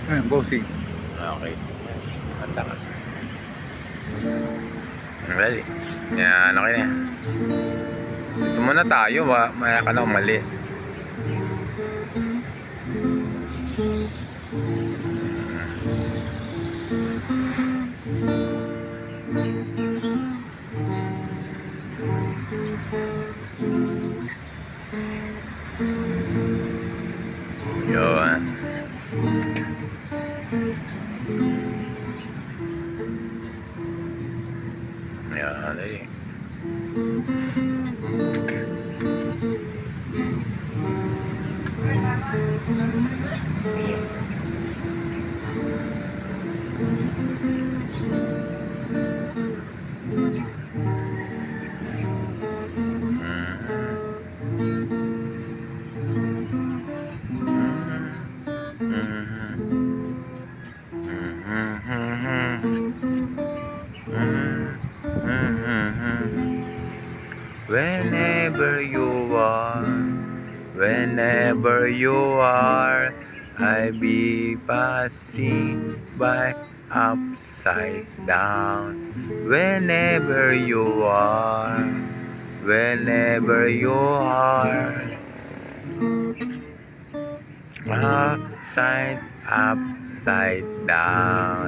Bossing. Okay. Manda ka. Ready? Yan, okay na yan. Dito muna tayo, maya ka na umali. Yun. Yan, dali. Whenever you are, I be passing by upside down. Whenever you are, upside down.